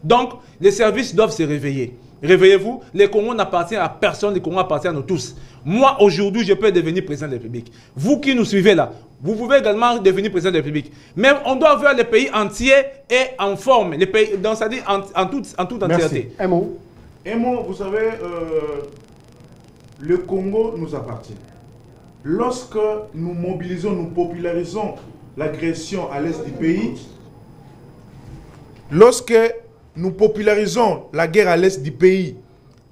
Donc, les services doivent se réveiller. Réveillez-vous, les Congos n'appartiennent à personne, les Congos appartiennent à nous tous. Moi, aujourd'hui, je peux devenir président de la République. Vous qui nous suivez là, vous pouvez également devenir président de la République. Mais on doit voir les pays entiers et en forme, les pays, donc ça dit en toute entièreté. Un mot. Un mot, vous savez, le Congo nous appartient. Lorsque nous mobilisons, nous popularisons l'agression à l'est du pays, lorsque nous popularisons la guerre à l'est du pays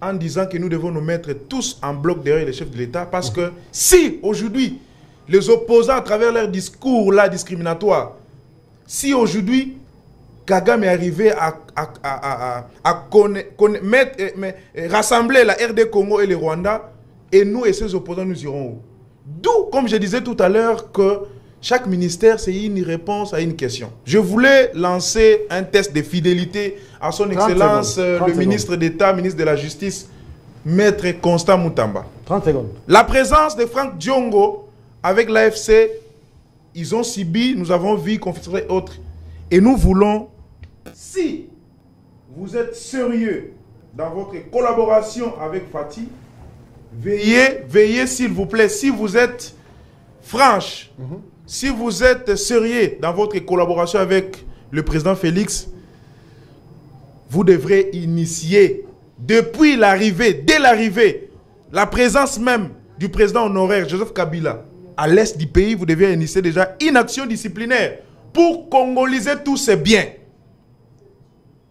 en disant que nous devons nous mettre tous en bloc derrière les chefs de l'État, parce que si aujourd'hui les opposants à travers leur discours là discriminatoire, si aujourd'hui Kagame est arrivé à rassembler la RD Congo et le Rwanda, et nous et ses opposants nous irons où? D'où, comme je disais tout à l'heure, que chaque ministère, c'est une réponse à une question. Je voulais lancer un test de fidélité à son Excellence, le ministre d'État, ministre de la Justice, Maître Constant Moutamba. 30 secondes. La présence de Franck Diongo avec l'AFC, ils ont subi, nous avons vu, confisqués et autres. Et nous voulons, si vous êtes sérieux dans votre collaboration avec Fatih, veillez s'il vous plaît, si vous êtes franche, si vous êtes sérieux dans votre collaboration avec le président Félix, vous devrez initier depuis l'arrivée, dès l'arrivée, la présence même du président honoraire Joseph Kabila à l'est du pays, vous devez initier déjà une action disciplinaire pour congoliser tous ces biens.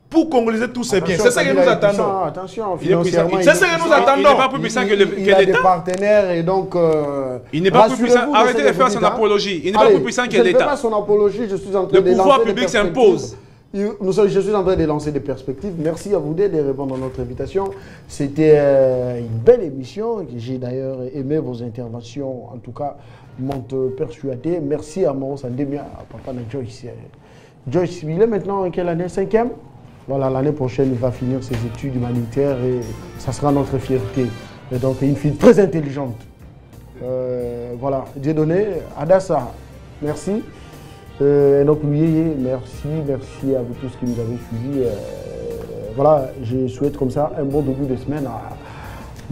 Pour congoliser tous ces biens. C'est ça que nous attendons. Attention, financièrement. C'est ça que nous attendons. Il n'est pas plus puissant que l'État. Il a des partenaires et donc... il n'est pas plus puissant. Arrêtez de faire son apologie. Il n'est pas plus puissant que l'État. Je ne fais pas son apologie, je suis en train de lancer le pouvoir public s'impose. Je suis en train de lancer des perspectives. Merci à vous de répondre à notre invitation. C'était une belle émission. J'ai d'ailleurs aimé vos interventions. En tout cas, m'ont persuadé. Merci à Mauro Sandemia, à papa de Joyce. Joyce, il est maintenant en quelle année? 5e? Voilà, l'année prochaine, il va finir ses études humanitaires et ça sera notre fierté. Et donc, une fille très intelligente. Voilà, Dieudonné, Adassa, merci. Et donc, Louis, merci à vous tous qui nous avez suivis. Voilà, je souhaite comme ça un bon début de semaine à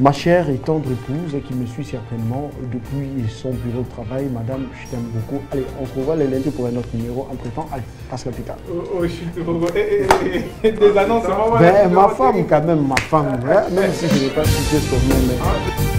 ma chère et tendre épouse qui me suit certainement depuis son bureau de travail. Madame, je t'aime beaucoup. Allez, on se revoit les lundis pour un autre numéro. Entre temps, allez, Pascal Picard. Des annonces, ma femme quand même, ma femme. Hein, même si je n'ai pas cité son nom. Mais...